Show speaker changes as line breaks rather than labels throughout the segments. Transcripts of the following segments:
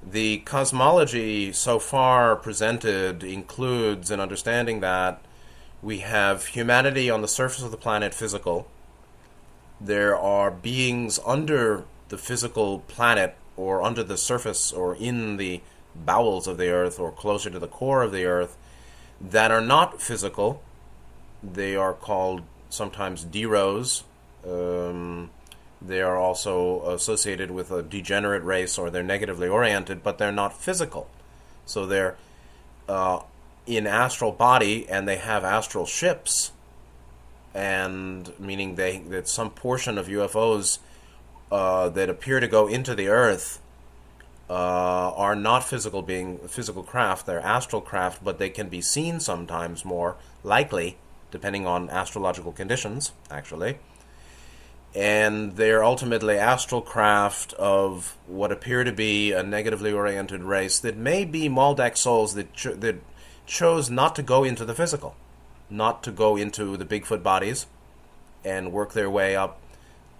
The cosmology so far presented includes an understanding that we have humanity on the surface of the planet, physical. There are beings under the physical planet, or under the surface, or in the bowels of the earth, or closer to the core of the earth, that are not physical. They are called sometimes deros. They are also associated with a degenerate race, or they're negatively oriented, but they're not physical. So they're in astral body, and they have astral ships, and meaning that some portion of UFOs that appear to go into the Earth are not physical craft. They're astral craft, but they can be seen sometimes more likely, depending on astrological conditions, actually. And they're ultimately astral craft of what appear to be a negatively oriented race that may be Maldek souls that chose not to go into the physical, not to go into the Bigfoot bodies and work their way up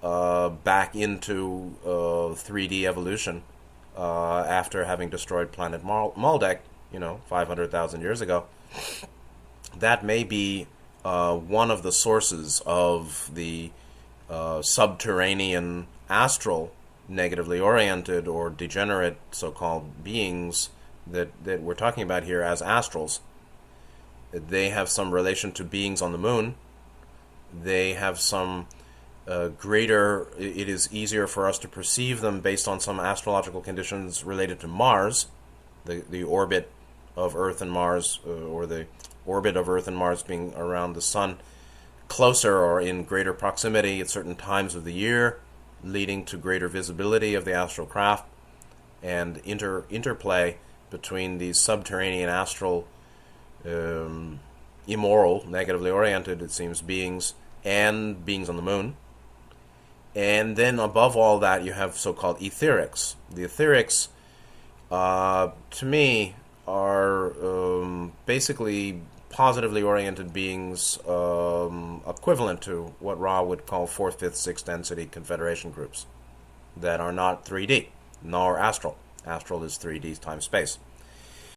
back into 3D evolution after having destroyed planet Maldek, 500,000 years ago. That may be one of the sources of the subterranean astral negatively oriented or degenerate so-called beings that we're talking about here as astrals. They have some relation to beings on the moon. They have some greater, it is easier for us to perceive them based on some astrological conditions related to Mars, the orbit of Earth and Mars, or the orbit of Earth and Mars being around the sun closer or in greater proximity at certain times of the year, leading to greater visibility of the astral craft, and interplay between these subterranean astral, immoral, negatively oriented, it seems, beings and beings on the moon. And then above all that, you have so-called etherics. The etherics, to me, are basically positively oriented beings equivalent to what Ra would call 4th, 5th, 6th density confederation groups that are not 3D, nor astral. Astral is 3D time space.